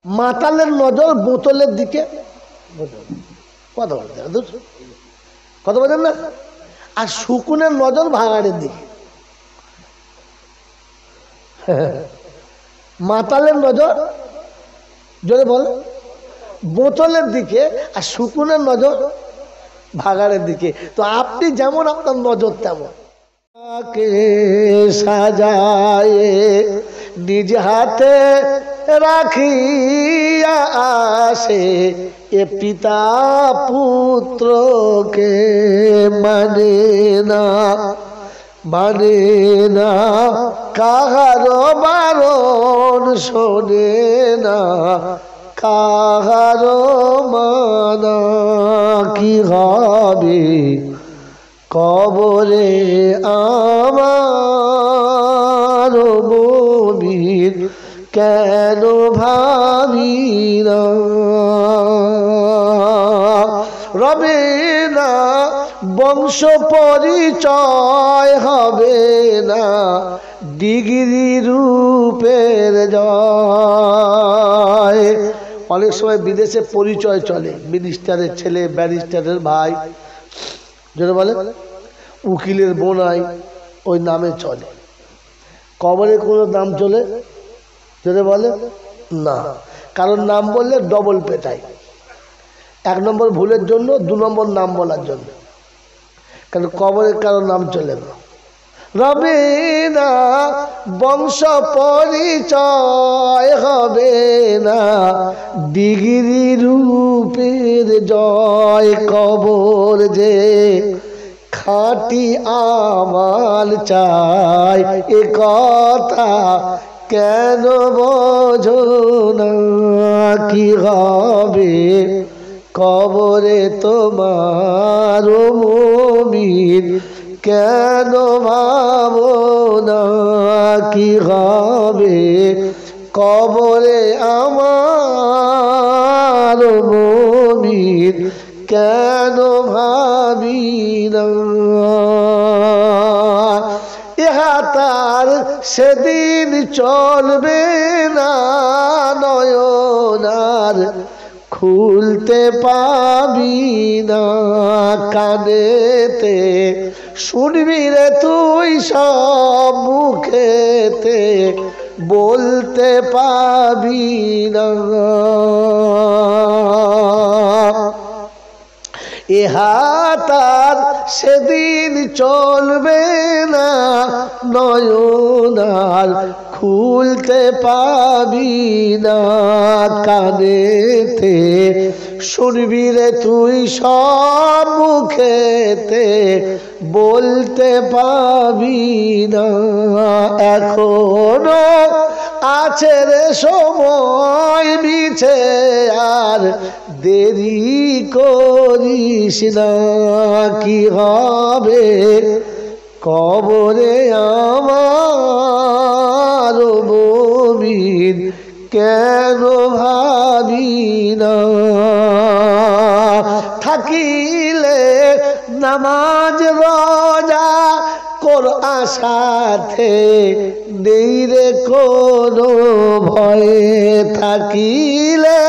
মাতালের নজর বোতলের দিকে, কথা বলতে কথা বলেন না, আর শুকুনের নজর ভাঙাড়ের দিকে। মাতালের নজর যদি বল বোতলের দিকে, আর শুকুনের নজর ভাগাড়ের দিকে। তো আপনি যেমন আপনার নজর তেমন। সাজায় নিজ হাতে রাখিয়া আসে এ পিতা পুত্রকে মানে না, মানে না কাহার বারণ শোনে না, কাহার মানা। কি হবে কবরে আমার মুমিন কেন ভাবি না, রবে না বংশ পরিচয়, হবে না ডিগ্রি রূপের জয়। অনেক সময় বিদেশে পরিচয় চলে, মিনিস্টারের ছেলে, ব্যারিস্টারের ভাই, যেটা বলে উকিলের বোনাই, ওই নামে চলে। কবরে কোনো নাম চলে যেটা বলে না, কারণ নাম বললে ডবল পেটায়। 1 নম্বর ভুলের জন্য, 2 নম্বর নাম বলার জন্য, কারণ কবরে কারো নাম চলে না। রবে না বংশ পরিচয়, হবে না ডিগ্রি রূপের জয়। কবর যে খাঁটি আমাল চাই, এ কথা কেন বোঝো না। কি হবে কবরে তোমার মুমিন কেন ভাবো না। কি হবে কবরে আমার মুমিন কেন ভাবি না। ইহা তার সেদিন চলবে না, নয়নার খুলতে পাবি না। কানেতে শুনবি রে তুই সব, মুখেতে বলতে পাবি না। ইহা তার সেদিন চলবে না, নয়নার খুলতে পাবি না। কানেতে শুনবি রে তুই সব, মুখেতে বলতে পাবি না। এখনো আছে রে সময় মিছে, আর দেরি করিস না। কি হবে কবরে আমার মুমিন কেন ভাবি না। থাকিলে নামাজ রোজা কোরআন সাথে নেই রে কোনো ভয়ে। থাকিলে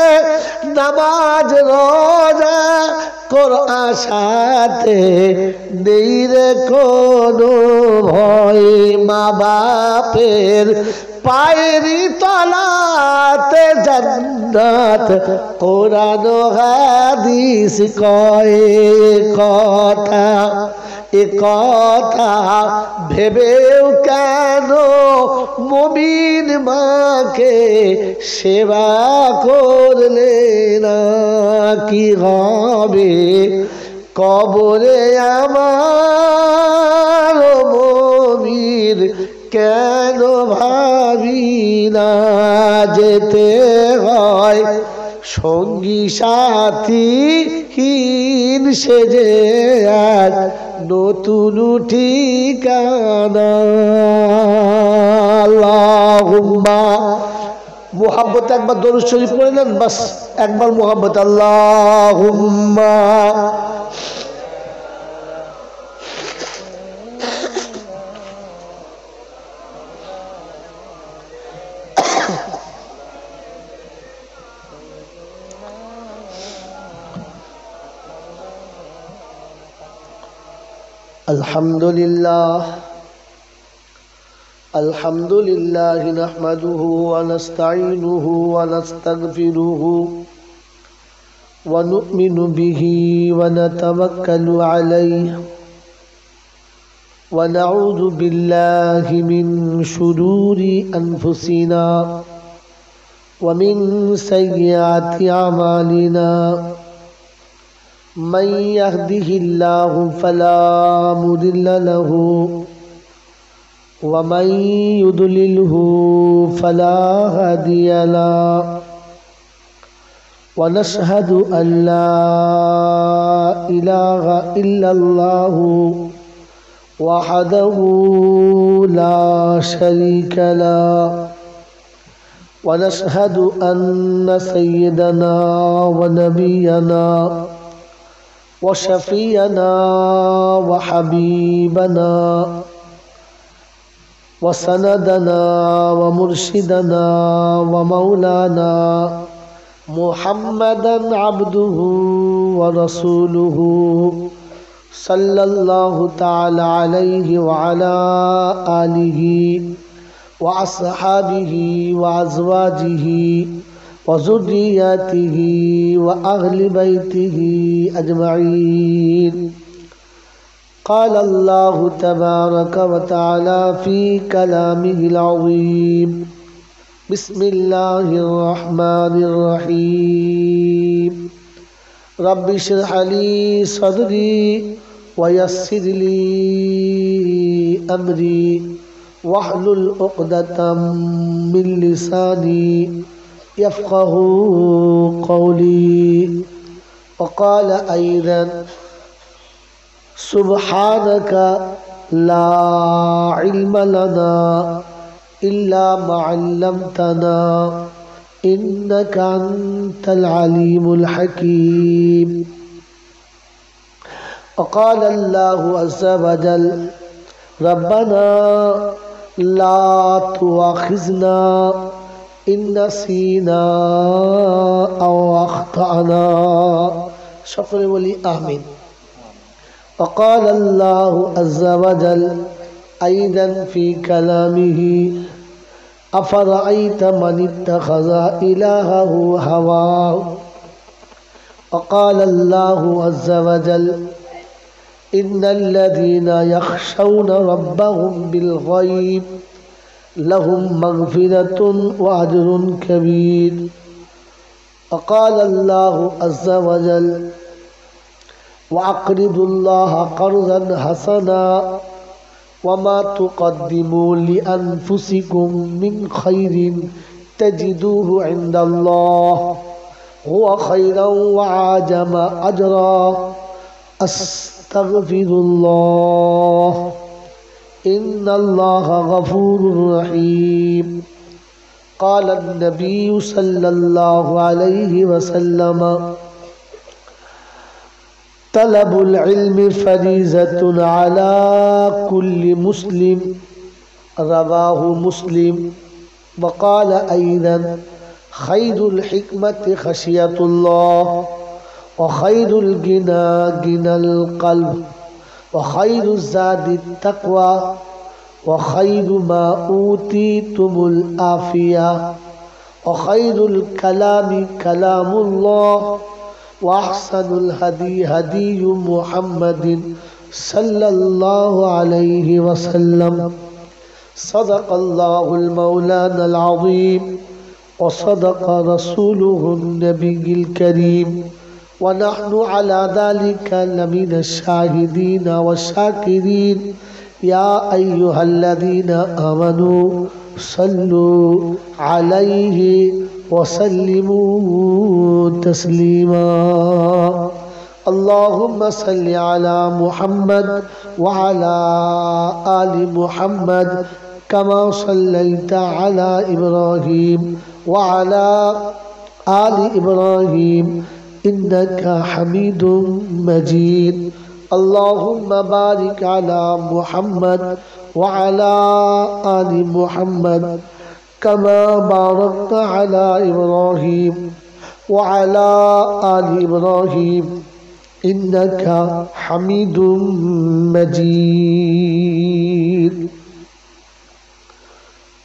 নামাজ রোজা কোরআন সাথে নেই রে কোনো ভয়। মা বাপের পায়েরি তলাতে জান্নাত কোরআন হাদিস কয়। কথা এ কথা ভেবেও কেন মুমিন মাকে সেবা করলে না। কি হবে কবরে আমার মুমিন কেন ভাবি না। যেতে হয় সঙ্গী সাথী হীন সেজে, এক নতুন ঠিকানা। আল্লাহুম্মা মুহাব্বত একবার দরুদ শরীফ পড়ে নেন, বাস একবার মুহাব্বত। আল্লাহুম্মা अल्हम्दुलिल्लाह नहमदुहु व नस्तईनुहु व नस्तगफिरुहु व नु'मिनु बिही व नतवक्कलु अलैहि व नऊज़ु बिल्लाहि मिन शुरूरि अनफुसिना व मिन सय्यिआति अमालिना मन यहदिहिल्लाहु फला मुदिल्ल लहु व मन युद्लिलहु फला हादिय लहु व नशहदु अल्ला इलाहा इल्लल्लाहु वहदहु ला शरीक लहु व नशहदु अन्न सय्यदना व नबियना व शफीअना व हबीबना व सनदना व मुर्शिदना व मौलाना मुहम्मदन अब्दुहु व रसूलुहु सल्लल्लाहु तआला अलैहि व अला आलिहि व अस्हाबिहि व अज़वाजिहि व ज़ुर्रिय्यतिहि व अहलि बैतिहि अजमईन। क़ाल अल्लाहु तबारक व तआला फ़ी कलामिहिल अज़ीम बिस्मिल्लाहिर रहमानिर रहीम रब्बि इश्रह ली सदरी व यस्सिर ली अमरी वहलुल उक़दतम मिन लिसानी यफ़क़हू क़ौली। वक़ाल अय्ज़न सुब्हानक ला इल्म लना इल्ला मा अल्लमतना इन्नका अंतल अलीमुल हकीम। वक़ाल अल्लाहु अज़्ज़ा व जल रब्बना ला तुआखिज़ना इन नसीना औ अख़्ताना। शफ़र बोली आमीन। वक़ाल अल्लाहु अज़्ज़ा व जल अय्ज़न फ़ी कलामिही अफ़रअयत मन इत्तख़ज़ इलाहहु हवाहु। वक़ाल अल्लाहु अज़्ज़ा व जल इन्नल्लज़ीना यख़शौना रब्बहुम बिलग़ैब लहुम मग़फ़िरतुन व अज्रुन कबीर। वक़ाल अल्लाहु अज़्ज़ा व जल वअक़रिदुल्लाह क़र्ज़न हसना वमा तुक़द्दिमू लिअन्फुसिकुम मिन खैरिन तजिदूहु इंदल्लाह हुवा खैरन व आजम अजरा अस्तग़फिरुल्लाह इन्नल्लाह गफ़ूरुर रहीम। क़ाल अन्नबिय्यु सल्लल्लाहु अलैहि वसल्लम तलबुल इल्मि फ़रीज़तुन अला कुल्लि मुस्लिम रवाहु मुस्लिम। वक़ाल अय्ज़न खैरुल हिक्मति खशियतुल्लाह व खैरुल गिना गिनल क़ल्ब व खैरुज़ ज़ादि तक़वा व खैरु मा ऊतीतुमुल आफ़िया व खैरुल कलामि कलामुल्लाह व अहसनुल हदी हदीयु मुहम्मदिन सल्लल्लाहु अलैहि वसल्लम। सदक़ल्लाहुल मौलानल अज़ीम व सदक़ रसूलुहुन नबिय्युल करीम व नहनु अला ज़ालिका लमिनश शाहिदीन व शाकिरीन। या अय्युहल्लज़ीना आमनू सल्लू अलैहि व सल्लिमू तस्लीमा। अल्लाहुम्मा सल्लि अला मुहम्मद व अला आलि मुहम्मद कमा सल्लैता अला इब्राहीम व अला आलि इब्राहीम इन्नका हमीदुम मजीद। अल्लाहुम्मा बारिक अला मुहम्मद व अला आलि मुहम्मद कमा बारकता अला इब्राहीम व अला आलि इब्राहीम इन्नका हमीदुम मजीद।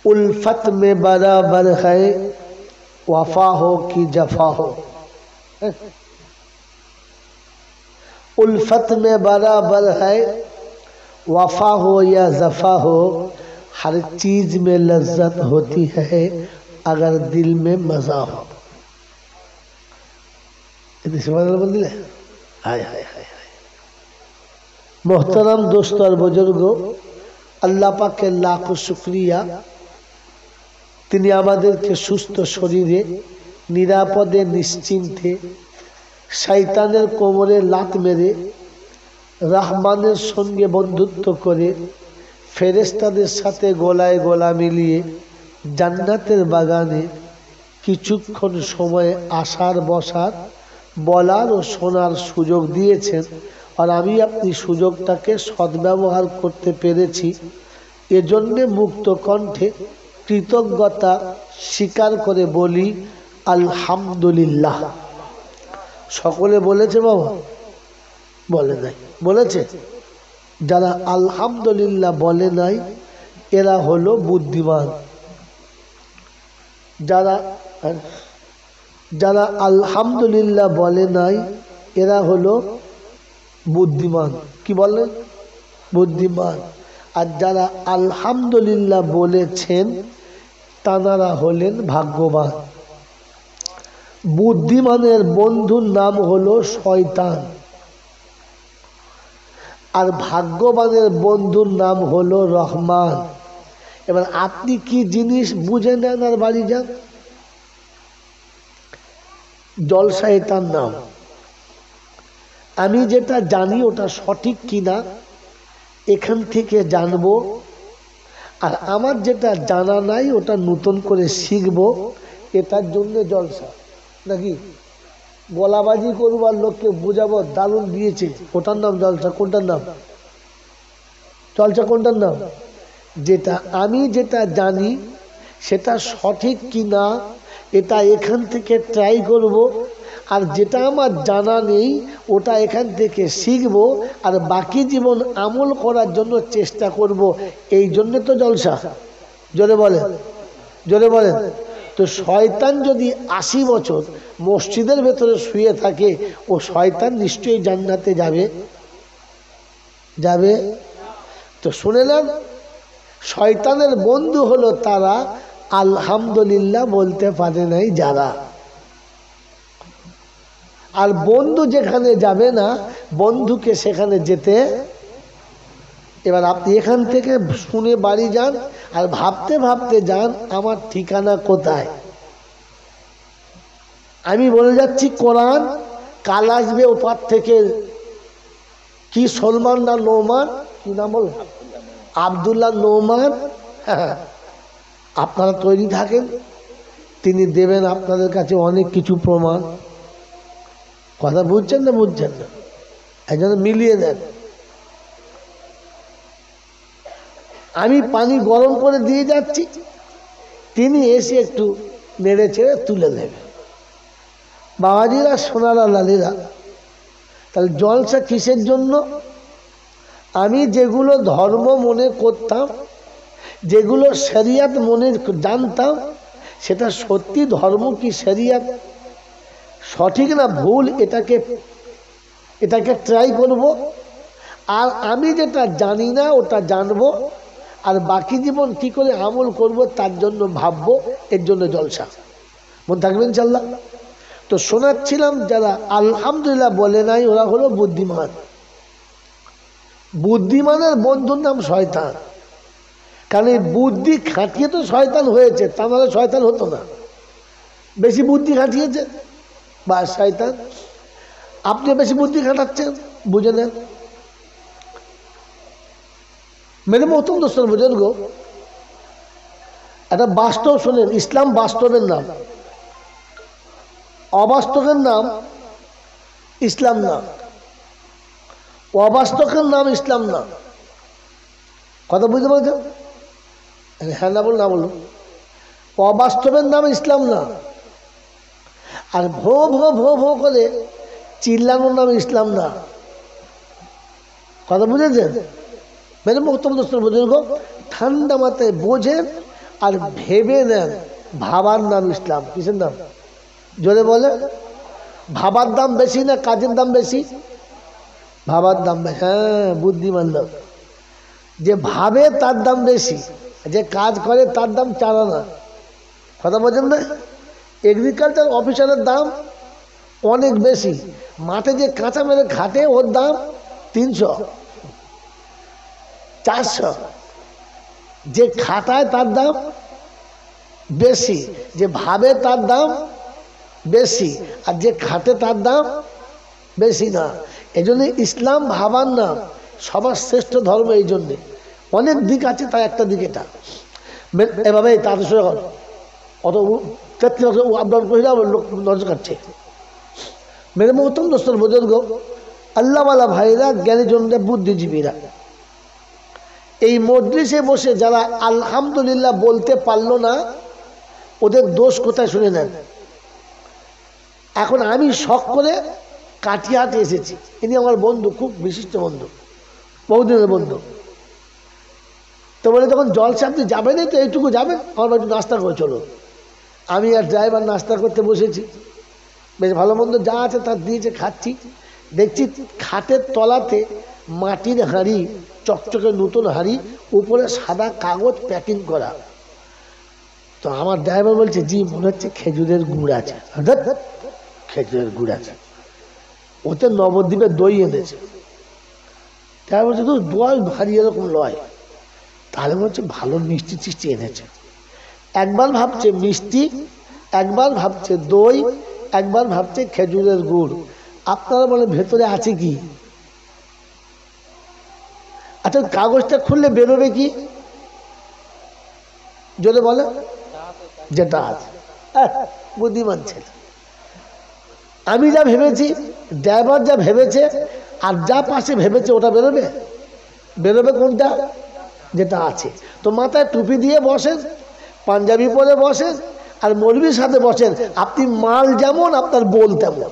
उल्फत में बराबर है वफा हो कि जफा हो, उल्फत में बराबर है वफा हो या जफा हो, हर चीज में लज्जत होती है अगर दिल में मजा हो। बंदिले हाय हाय हाय हाय। मोहतरम दोस्तों और बुजुर्गों, अल्लाह पाक के लाखों शुक्रिया, তিনি আমাদেরকে সুস্থ শরীরে নিরাপদে নিশ্চিন্তে শয়তানের কোমরে লাত মেরে রহমানের সঙ্গে বন্ধুত্ব করে ফেরেশতাদের সাথে গলায় গলা মিলিয়ে জান্নাতের বাগানে কিছুক্ষণ সময় আসার বসার বলার ও শোনার সুযোগ দিয়েছেন। আর আমি আপনি সুযোগটাকে সদ্ব্যবহার করতে পেরেছি, এজন্যে মুক্ত কণ্ঠে কৃতজ্ঞতা স্বীকার করে বলি আলহামদুলিল্লাহ। সকলে বলেছে বাবা? বলে নাই? বলেছে? যারা আলহামদুলিল্লাহ বলে নাই এরা হলো বুদ্ধিমান। যারা আলহামদুলিল্লাহ বলে নাই এরা হলো বুদ্ধিমান। কি বলেন? বুদ্ধিমান। আর যারা আলহামদুলিল্লাহ বলেছেন তানারা হলেন ভাগ্যবান। বুদ্ধিমানের বন্ধুর নাম হলো শয়তান, আর ভাগ্যবানের বন্ধুর নাম হলো রহমান। এবার আপনি কি জিনিস বুঝে নেন আর বাড়ি যান। জলসা এটার নাম। আমি যেটা জানি ওটা সঠিক কিনা এখান থেকে জানবো, আর আমার যেটা জানা নাই ওটা নতুন করে শিখবো, এটার জন্য জলসা। নাকি গলাবাজি করবো আর লোককে বুঝাবো দারুণ দিয়েছে, ওটার নাম জলসা। কোনটার নাম জলসা? কোনটার নাম? যেটা আমি যেটা জানি সেটা সঠিক কিনা এটা এখান থেকে ট্রাই করব, আর যেটা আমার জানা নেই ওটা এখান থেকে শিখবো, আর বাকি জীবন আমল করার জন্য চেষ্টা করব। এই জন্য তো জলসা। জোরে বলেন, জোরে বলেন। তো শয়তান যদি 80 বছর মসজিদের ভেতরে শুয়ে থাকে, ও শয়তান নিশ্চয়ই জান্নাতে যাবে। যাবে তো শুনেলেন, শয়তানের বন্ধু হলো তারা আলহামদুলিল্লাহ বলতে পারে নাই যারা। আর বন্ধু যেখানে যাবে না, বন্ধুকে সেখানে যেতে। এবার আপনি এখান থেকে শুনে বাড়ি যান আর ভাবতে ভাবতে যান আমার ঠিকানা কোথায়। আমি বলে যাচ্ছি কোরআন, কাল আসবে ওপার থেকে কি সলমান না নোমান, কি নাম বল, আব্দুল্লাহ নোমান। আপনারা তৈরি থাকেন, তিনি দেবেন আপনাদের কাছে অনেক কিছু প্রমাণ। কথা বুঝছেন না? বুঝছেন না? একজন মিলিয়ে দেন। আমি পানি গরম করে দিয়ে যাচ্ছি, তিনি এসে একটু নেড়ে ছেড়ে তুলে দেবে। বাবাজিরা, সোনারা, লালিরা, তাহলে জলসা কিসের জন্য? আমি যেগুলো ধর্ম মনে করতাম, যেগুলো শরিয়ত মনে জানতাম, সেটা সত্যি ধর্ম কি শরিয়ত সঠিক না ভুল, এটাকে ট্রাই করব। আর আমি যেটা জানি না ওটা জানবো, আর বাকি জীবন কি করে আমল করব তার জন্য ভাববো। এর জন্য জলসা। মনে থাকবেন ইনশাআল্লাহ। তো শোনাচ্ছিলাম, যারা আলহামদুলিল্লাহ বলে নাই ওরা হলো বুদ্ধিমান। বুদ্ধিমানের বন্ধুর নাম শয়তান। কারণ এই বুদ্ধি খাটিয়ে তো শয়তান হয়েছে, তা নাহলে শয়তান হতো না। বেশি বুদ্ধি খাটিয়েছে বা শয়তান। আপনি বেশি বুদ্ধি খাটাচ্ছেন, বুঝে নেন। মেরে মতন দোস্তর বুজুর্গ, একটা বাস্তব শোনেন। ইসলাম বাস্তবের নাম, অবাস্তবের নাম ইসলাম না। অবাস্তবের নাম ইসলাম না। কথা বুঝতে পারছেন? হ্যাঁ না বলুন, না বলুন। অবাস্তবের নাম ইসলাম না। আর ভো ভো ভো ভো করে চিল্লানোর নাম ইসলাম না। কথা বুঝেছেন? মেরে মোহতরম দোস্তর বুজুর্গ, ঠান্ডা মাথায় বোঝেন আর ভেবে নেন, ভাবার নাম ইসলাম। কিসের নাম? জোরে বলে। ভাবার দাম বেশি না কাজের দাম বেশি? ভাবার দাম বেশি। হ্যাঁ, বুদ্ধিমান লোক। যে ভাবে তার দাম বেশি, যে কাজ করে তার দাম 4 আনা। কথা বোঝেন না? এগ্রিকালচার অফিসারের দাম অনেক বেশি, মাঠে যে কাঁচা মেরে খাটে ওর দাম 300 400। যে খাটায় তার দাম বেশি, যে ভাবে তার দাম বেশি, আর যে খাটে তার দাম বেশি না। এই জন্য ইসলাম ভাবার নাম, সবার শ্রেষ্ঠ ধর্ম। এই জন্যে অনেক দিক আছে, তার একটা দিক এটা। এভাবে তাদের সঙ্গে অত 33 বছর আপডাউন করে লোক নজর কাটছে। মেরে মহতম দোস্তর বুজুর্গ, আল্লাহওয়ালা ভাইরা, জ্ঞানীজনরা, বুদ্ধিজীবীরা, এই মজলিসে বসে যারা আলহামদুলিল্লাহ বলতে পারলো না, ওদের দোষ কোথায় শুনে নেন। এখন আমি শখ করে কাটিয়াতে এসেছি, ইনি আমার বন্ধু, খুব বিশিষ্ট বন্ধু, বহুদিনের বন্ধু। তো বলে যখন জলসা আপনি যাবেনই তো এইটুকু যাবেন, আমার বাড়ি নাস্তা করে চলো। আমি আর ড্রাইভার নাস্তা করতে বসেছি, বেশ ভালো মন্দ যা আছে তার দিয়েছে, খাচ্ছি। দেখছি খাটের তলাতে মাটির হাঁড়ি, চকচকে নতুন হাঁড়ি, উপরে সাদা কাগজ প্যাকিং করা। তো আমার ড্রাইভার বলছে, জি মনে হচ্ছে খেজুরের গুড় আছে। খেজুরের গুড় আছে, ওতে নবদ্বীপের দই এনেছে। তাই বলছে তো দই ভারী এরকম লয়, তাহলে বলছে ভালো মিষ্টি টিষ্টি এনেছে। একবার ভাবছে মিষ্টি, একবার ভাবছে দই, একবার ভাবছে খেজুরের গুড়। আপনারা বলে ভেতরে আছে কি? আচ্ছা, কাগজটা খুললে বেরোবে কি? যদি বলে যেটা আছে। বুদ্ধিমান ছেলে। আমি যা ভেবেছি, ড্রাইভার যা ভেবেছে, আর যা পাশে ভেবেছে ওটা বেরোবে? বেরোবে কোনটা? যেটা আছে। তো মাথায় টুপি দিয়ে বসেন, পাঞ্জাবি পরে বসেন, আর মৌলবীর সাথে বসেন, আপনি মাল যেমন আপনার বল তেমন।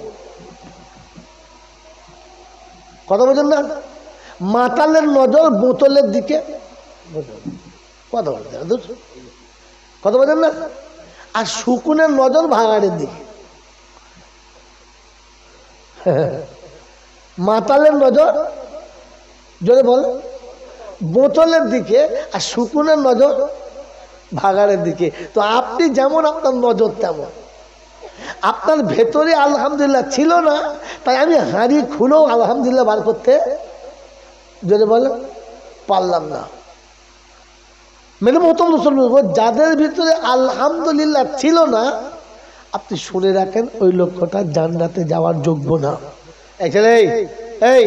কথা বলছেন না? মাতালের নজর বোতলের দিকে, কথা বলছেন, কথা বলছেন না? আর শুকুনের নজর ভাঙাড়ের দিকে। মাতালের নজর যদি বল বোতলের দিকে, আর শুকুনের নজর ভাগাড়ের দিকে। তো আপনি যেমন আপনার নজর তেমন। আপনার ভেতরে আলহামদুলিল্লাহ ছিল না, তাই আমি হাঁড়ি খুলেও আলহামদুলিল্লাহ বার করতে যদি বলে পারলাম না। মেরে মহতরম মুসলমান, যাদের ভিতরে আলহামদুলিল্লাহ ছিল না, আপনি শুনে রাখেন ওই লোকটা জান্নাতে যাওয়ার যোগ্য না। এই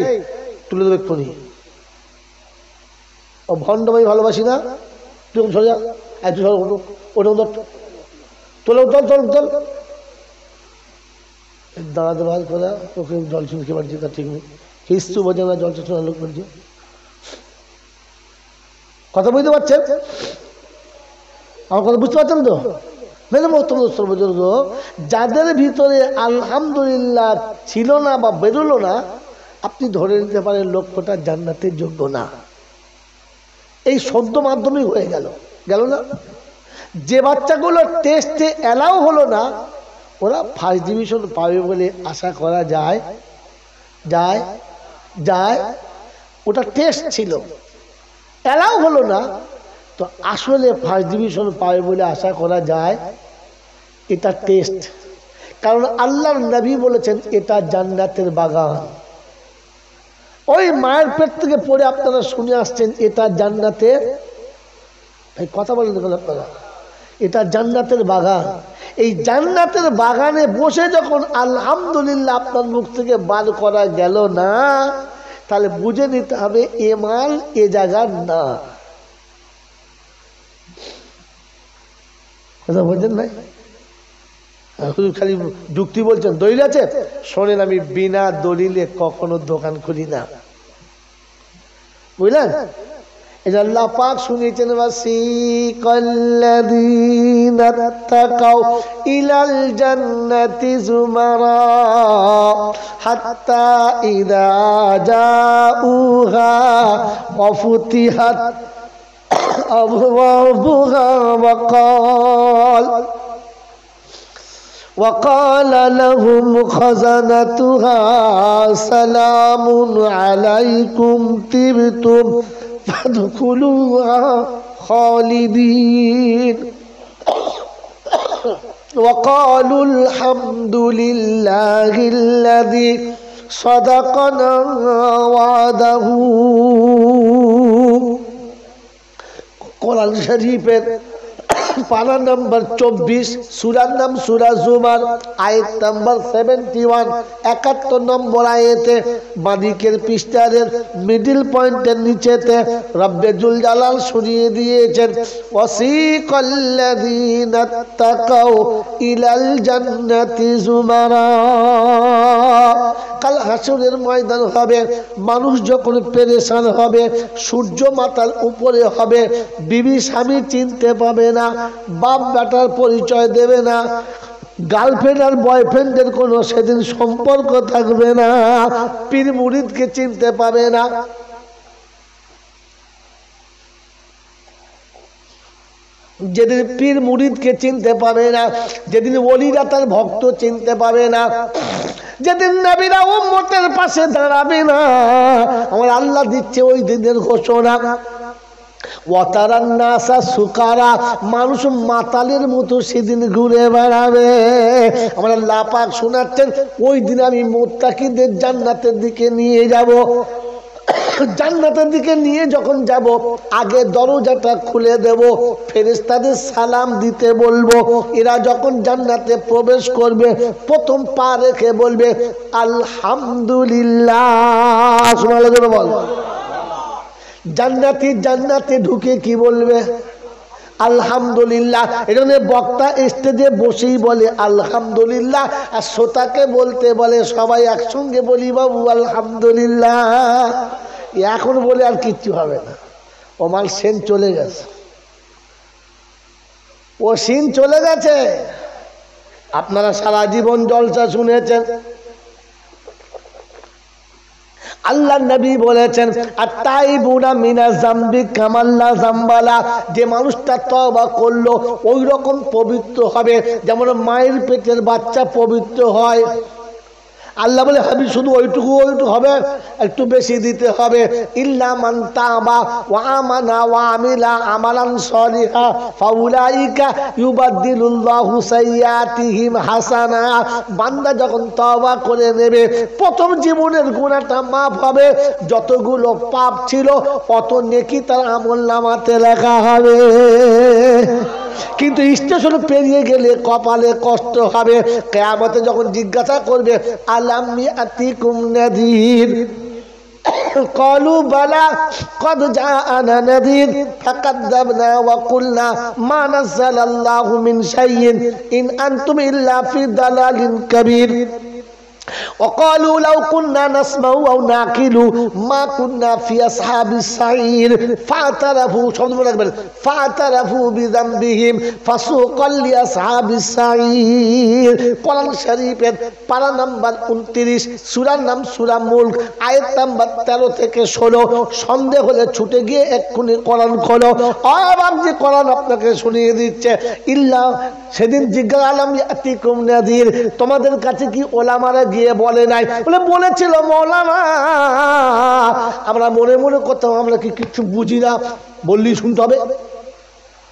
তুলে দেবে এক্ষুনি। ও ভণ্ড ভাই ভালোবাসি না, তুই সোজা দাঁড়াতে ভালো করে তোকে জল শুনতে পারছি, তা ঠিক নেই। হিস্তু বোঝে না, জল শোনা লোক বলছে। কথা বুঝতে পারছেন? আমার কথা বুঝতে পারছেন তো? মেরে মহতরম বুজুর্গ, যাদের ভিতরে আলহামদুলিল্লাহ ছিল না বা বেরোলো না, আপনি ধরে নিতে পারেন লক্ষ্যটা জান্নাতের যোগ্য না। এই সদ্য মাধ্যমে হয়ে গেল না? যে বাচ্চাগুলো টেস্টে অ্যালাউ হলো না, ওরা ফার্স্ট ডিভিশন পাবে বলে আশা করা যায়। ওটা টেস্ট ছিল, অ্যালাউ হলো না, তো আসলে ফার্স্ট ডিভিশন পাবে বলে আশা করা যায়। এটা টেস্ট, কারণ আল্লাহর নবী বলেছেন এটা জান্নাতের বাগান। ওই মায়ের পেট থেকে পড়ে আপনারা শুনে আসছেন এটা জান্নাতের, কথা বলেন আপনারা, এটা জান্নাতের বাগান। এই জান্নাতের বাগানে বসে যখন আলহামদুলিল্লাহ আপনার মুখ থেকে বার করা গেল না, তাহলে বুঝে নিতে হবে এ মাল এ জায়গার না। কথা বলছেন নাই? খালি যুক্তি বলছেন, দলিল আছে শোনেন, আমি বিনা দলিলে কখনো দোকান খুলি না, বুঝলেন? আল্লাহ পাক শুনিয়েছেন ওয়াসিকাল্লাযীনা তাকাউ ইলাল জান্নাতি যুমারা হাত্তা ইযা জাউহা ওয়া ফুতিহাত আবওয়াবুহা وقال لهم خزنتها سلام عليكم طبتم فادخلوها خالدين وقالوا الحمد لله الذي صدقنا وعده কোরআন শরীফের পারা নাম্বার 24 সূরার নাম সূরা জুমার আয়াত নাম্বার 71 71 নম্বর আয়াতে বাদিকের পৃষ্ঠার মিডল পয়েন্টের নিচেতে রব্বে জুল জালাল শুনিয়ে দিয়েছেন ওয়াসিকাল্লাযীনা তাকাউ ইলাল জান্নাতি যুমারা কাল হাসরের ময়দান হবে মানুষ যখন পেরেশান হবে সূর্য মাথার উপরে হবে বিবি স্বামী চিনতে পাবে না বাপ বেটার পরিচয় দেবে না গার্লফ্রেন্ড আর বয়ফ্রেন্ডের কোনো সেদিন সম্পর্ক থাকবে না পীর মুরিদকে চিনতে পাবে না যেদিন পীর মুরিদকে চিনতে পাবে না যেদিন ওলিরা তার ভক্ত চিনতে পাবে না যেদিন নবীরা উম্মতের পাশে দাঁড়াবে না আমার আল্লাহ দিচ্ছে ওই দিনের ঘোষণা ওয়াতারান্নাসা সুকারা মানুষ মাতালের মতো সেদিন ঘুরে বেড়াবে আমার আল্লাহ পাক শোনাচ্ছেন ওই দিন আমি মুত্তাকিদের জান্নাতের দিকে নিয়ে যাব জান্নাতের দিকে নিয়ে যখন যাব আগে দরজাটা খুলে দেব ফেরেশতাদের সালাম দিতে বলবো এরা যখন জান্নাতে প্রবেশ করবে প্রথম পা রেখে বলবে আলহামদুলিল্লাহ সুবহানাল্লাহ বল জান্নাতে ঢুকে কি বলবে আলহামদুলিল্লাহ এজন্য বক্তা স্টেজে বসেই বলে আলহামদুলিল্লাহ আর শ্রোতাকে বলতে বলে সবাই একসঙ্গে বলি বাবু আলহামদুলিল্লাহ এখন বলে আর কিচ্ছু হবে না ও মাল সেন চলে গেছে ও সিন চলে গেছে আপনারা সারা জীবন জলসা শুনেছেন আল্লাহ নবী বলেছেন আত-তাইবুনা মিনাজ যামবি কামাল্লা যামবালা যে মানুষটা তওবা করলো ওই রকম পবিত্র হবে যেমন মায়ের পেটের বাচ্চা পবিত্র হয় আল্লাহ বলে হাবি শুধু ওইটুকু হবে একটু বেশি দিতে হবে ইল্লা মান তাবা ওয়া আমানা ওয়া আমিলা আমালান সলিহা ফাউলাইকা ইউবাদদিলুল্লাহু সাইয়্যাতিহিম হাসানা বান্দা যখন তওবা করে নেবে প্রথম জীবনের গুনাহটা maaf হবে যতগুলো পাপ ছিল কত নেকি তার আমলনামাতে লেখা হবে কিন্তু স্টেশন পেরিয়ে গেলে কপালে কষ্ট হবে কিয়ামতে যখন জিজ্ঞাসা করবে আলাম ইয়াতিকুম নাযীর قالوا بلى قد جاءنا نذير فكذبنا وقلنا ما نزل الله من شيء إن أنتم إلا في ضلال كبير وقالوا لو كنا نسمع أو نعقل ما كنا في أصحاب السعير فاعترفوا بذنبهم فسوقا لأصحاب السعير কোরআন শরীফের পারা নাম্বার 29 সূরার নাম সূরা মুলক আয়াত নাম্বার 13 থেকে 16 সন্দেহ হলে ছুটে গিয়ে এক্ষুনি কোরআন খোলো আবার যে কোরআন আপনাকে শুনিয়ে দিচ্ছে ইল্লা সেদিন জিজ্ঞাসা আলাম ইয়াতিকুম নাযীর তোমাদের কাছে কি ওলামারা গিয়ে বলে নাই বলে বলেছিল মাওলানা আমরা মনে মনে করতাম আমরা কি কিছু বুঝি না বললি শুনতে হবে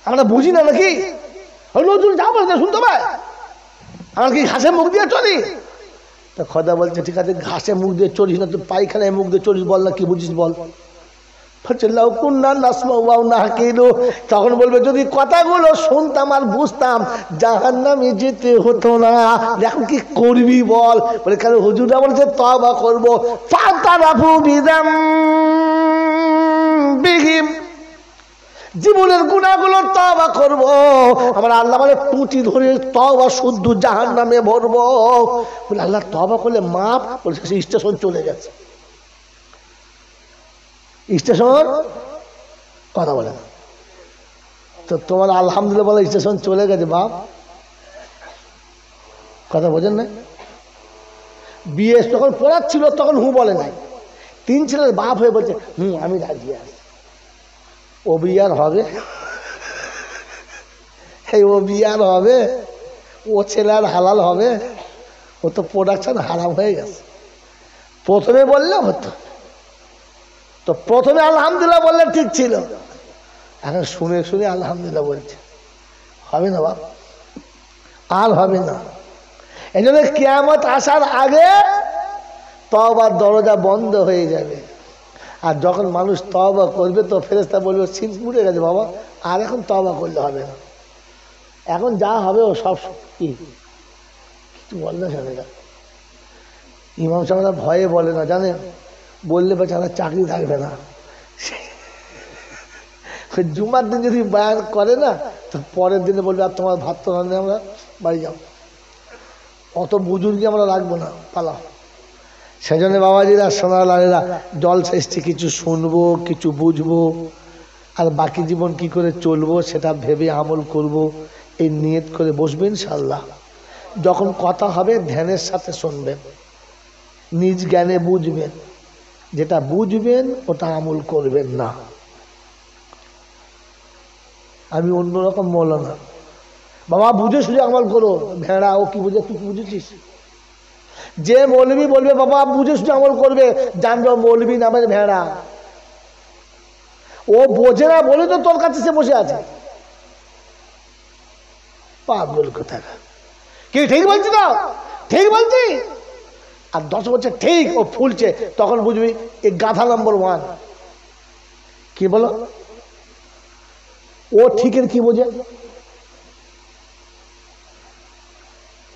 আমরা বুঝি না নাকি নজরুল যা বলছে শুনতে হবে আমরা কি ঘাসে মুখ দিয়ে চলি তা খোদা বলছে ঠিক আছে ঘাসে মুখ দিয়ে চলিস না তুই পায়খানায় মুখ দিয়ে চলিস বল না কি বুঝিস বল তখন বলবে যদি কথাগুলো শুনতাম আর বুঝতাম জাহান্নামে যেতে হতো না এখন কি করবি বল বলে কেন হুজুররা বলছে তওবা করবো জীবনের গুনাহগুলো তওবা করব আমরা আল্লাহ বলে টুটি ধরে তওবা শুদ্ধ জাহান্নামে ভরবো বলে আল্লাহ তওবা করলে মাপ বলে স্টেশন চলে গেছে স্টেশন কথা বলে না। তো তোমার আলহামদুলিল্লাহ বলে স্টেশন চলে গেছে বাপ, কথা বোঝেন না? বিয়ে যখন পড়াচ্ছিল তখন হু বলে নাই, 3 ছেলের বাপ হয়ে বলছে আমি রাজি আছি। ও বিয়ে আর হবে? ও বিয়ে আর হবে? ও ছেলে আর হালাল হবে? ও তো প্রোডাকশন হারাম হয়ে গেছে। প্রথমে বললে হতো, তো প্রথমে আলহামদুলিল্লাহ বললে ঠিক ছিল, এখন শুনে শুনে আলহামদুলিল্লাহ বলছে। হবে না বাপ, আর হবে না। এই জন্য কিয়ামত আসার আগে তওবার দরজা বন্ধ হয়ে যাবে। আর যখন মানুষ তওবা করবে তো ফেরেশতা বলবে সিন মুড়ে গেছে বাবা, আর এখন তওবা করলে হবে না, এখন যা হবে ও সব কি কিছু বলে না। জানে না ইমাম সাহেবরা ভয়ে বলে না, জানেন, বললে বেচারা চাকরি থাকবে না। জুমার দিন যদি বয়ান করে না তো পরের দিনে বলবে আর তোমার ভাত তো রান্না, আমরা বাড়ি যাও, অত বুজুর্গি আমরা রাখবো না, পালা। সেই জন্য বাবাজিরা সোনালালেরা জলসা এসছে, কিছু শুনবো, কিছু বুঝবো, আর বাকি জীবন কি করে চলবো সেটা ভেবে আমল করব, এই নিয়ত করে বসবে ইনশাআল্লাহ। যখন কথা হবে ধ্যানের সাথে শুনবেন, নিজ জ্ঞানে বুঝবেন, যেটা বুঝবেন ওটা আমল করবেন না। আমি অন্যরকম মৌলানা, বাবা বুঝে শুধু আমল করো। ভেড়া ও কি বুঝে, তুই কি বুঝেছিস? যে মৌলবি বলবে বাবা বুঝে শুধু আমল করবে, জানবে মৌলবি নামের ভেড়া। ও বোঝে না বলে তো তোর কাছে সে বসে আছে। পাগল কোথাকা, কি ঠিক বলছি না? ঠিক বলছি। আর 10 বছর ঠিক ও ফুলছে, তখন বুঝবি এই গাধা নম্বর 1। কি বলো? ও ঠিকের কি বোঝে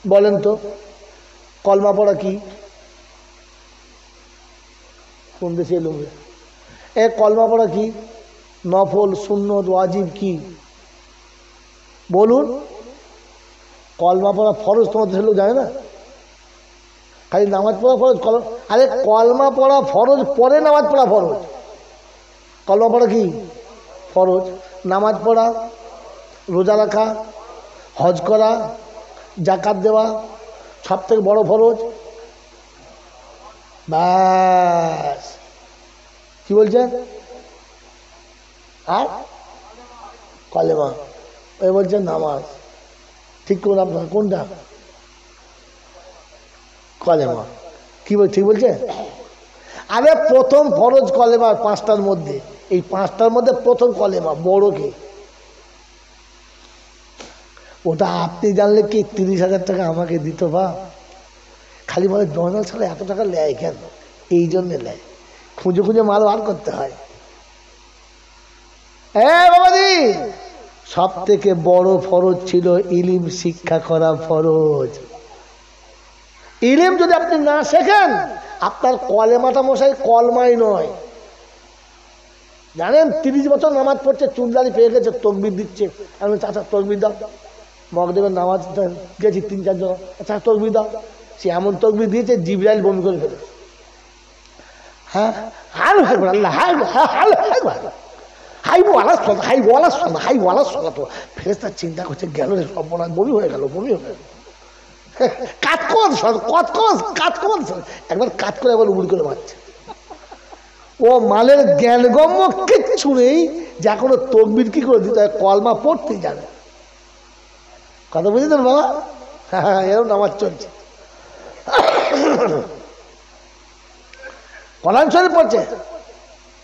বলেন তো? কলমা পড়া কি? কোন দেশে এলুম? এ কলমা পড়া কি? নফল, সুন্নত, ওয়াজিব কি বলুন? কলমা পড়া ফরজ তোমার দেশের লোক জানে না? খালি নামাজ পড়া ফরজ। আরে কলমা পড়া ফরজ, পরে নামাজ পড়া ফরজ। কলমা পড়া কি ফরজ? নামাজ পড়া, রোজা রাখা, হজ করা, জাকাত দেওয়া সব থেকে বড় ফরজ। ব্যাস। কি বলছেন? আর কলেমা, ওই বলছেন নামাজ। ঠিক করুন আপনার কোনটা? কলেমা। কি বল, ঠিক বলছে? আরে প্রথম ফরজ কলেমা 5টার মধ্যে, এই 5টার মধ্যে প্রথম কলেমা বড় কি? ওটা আপনি জানলে কি 30,000 টাকা আমাকে দিত বা? খালি বলে জয়নাল সালে এত টাকা নেয় কেন? এই জন্যে নেয়, খুঁজে খুঁজে মাল বার করতে হয়। বাবাজি, সব থেকে বড় ফরজ ছিল ইলিম শিক্ষা করা ফরজ। ইলিম যদি আপনি না শেখেন, আপনার কলেমাটা মশাই কলমাই নয়। জানেন 30 বছর নামাজ পড়ছে, চুলদারি পেয়ে গেছে, তকবির দিচ্ছে। আমি চাচা তকবির দাও, মগদেবের নামাজ গেছি 3-4 জন, আচ্ছা তকবির দাও। সে এমন তকবির দিয়েছে জিবরাইল বমি করে ফেলে। হ্যাঁ, আল্লাহ তো ফেরেশতা চিন্তা করছে, গেল রে সব বমি হয়ে গেল, বমি হয়ে গেল। কাজ কর, একবার কাজ করে একবার উবুর করে মারছে। ও মালের জ্ঞানগম্য কিচ্ছু নেই যে এখনো তকবির কি করে দিতে হয়, কলমা পড়তেই জানে। কথা বুঝেছেন বাবা? হ্যাঁ, এরকম নামাজ চলছে। কোরআন শরীফ পড়ছে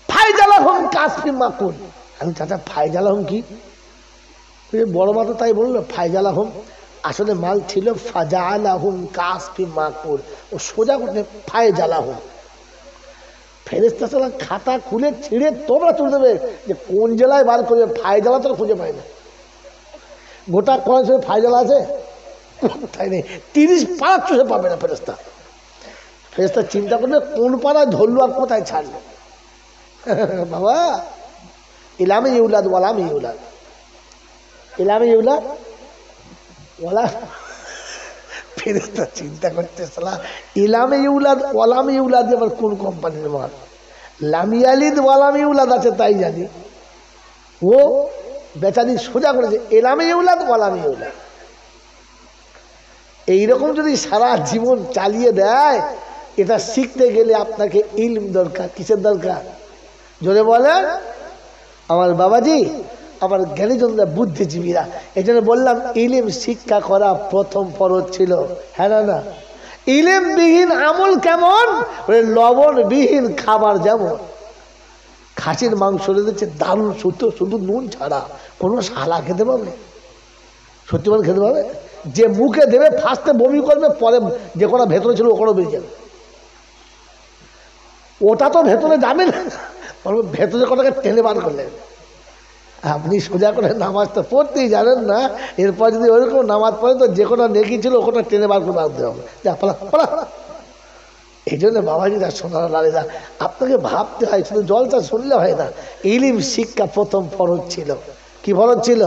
ফাইজালাহুম কাসফি মাকুল। আমি চাচা ফাইজালাহুম কি? বড় মা তো তাই বললো ফাইজালাহুম, আসলে মাল ছিল ফাজালাহুম কাসফি মাকুল। ও সোজা করতে ফাইজালাহুম। ফেরেশতা সালা খাতা খুলে ছিঁড়ে তোমরা চলে দেবে যে কোন জেলায় বার করবে। ফাইজালা তো খুঁজে পায় না। গোটা কোরআন শরীফে ফাইজালা আছে তাই নেই, 30 পাড়া চুষে পাবে না ফেরেশতা। ফেরেশতা চিন্তা করবে কোন পাড়ায় ধরলো আর কোথায় ছাড়লো। বাবা ইলামে ইউলাদ ওয়ালামে ইউলাদ, ইলামে ইউলাদ ওয়ালা। ফেরেশতা চিন্তা করতে সালা ইলামে ইউলাদ ওয়ালামে ইউলাদ আবার কোন কোম্পানির মাল? লাম ইয়ালিদ ওয়ালাম ইউলাদ আছে তাই জানি। ও বেচারি সোজা করেছে এলামে ইউলাদ ওয়ালামে ইউলাদ। এইরকম যদি সারা জীবন চালিয়ে দেয়, এটা শিখতে গেলে আপনাকে ইলম দরকার। কিসের দরকার? জোরে বলেন। আমার বাবাজি, আমার জ্ঞানীজনরা, বুদ্ধিজীবীরা, এই জন্য বললাম ইলিম শিক্ষা করা প্রথম ফরজ ছিল। হ্যাঁ না না? ইলিমবিহীন আমল কেমন? লবণবিহীন খাবার যেমন। খাসির মাংস দিচ্ছে দারুণ, শুধু নুন ছাড়া কোনো শালা খেতে পাবে? সত্যি বলে খেতে পাবে? যে মুখে দেবে ফার্স্টে বমি করবে, পরে যে কোনো ভেতরে ছিল ওখানেও বেরিয়ে যাবে। ওটা তো ভেতরে যাবে না, ভেতরে কোটাকে টেনে বার করলেন। আপনি সোজা করে নামাজ তো পড়তেই জানেন না, এরপর যদি ওইরকম নামাজ পড়ে তো যে কোনো নেকি ছিল ওখানে টেনে বার করে বাঁধতে হবে। যা পালা পালা। এই জন্য বাবাজিরা, সোনার লালেরা, আপনাকে ভাবতে হয়, শুধু জলটা শুনলে হয় না। ইলিম শিক্ষা প্রথম ফরজ ছিল। কি ফরজ ছিল?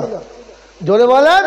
জোরে বলেন।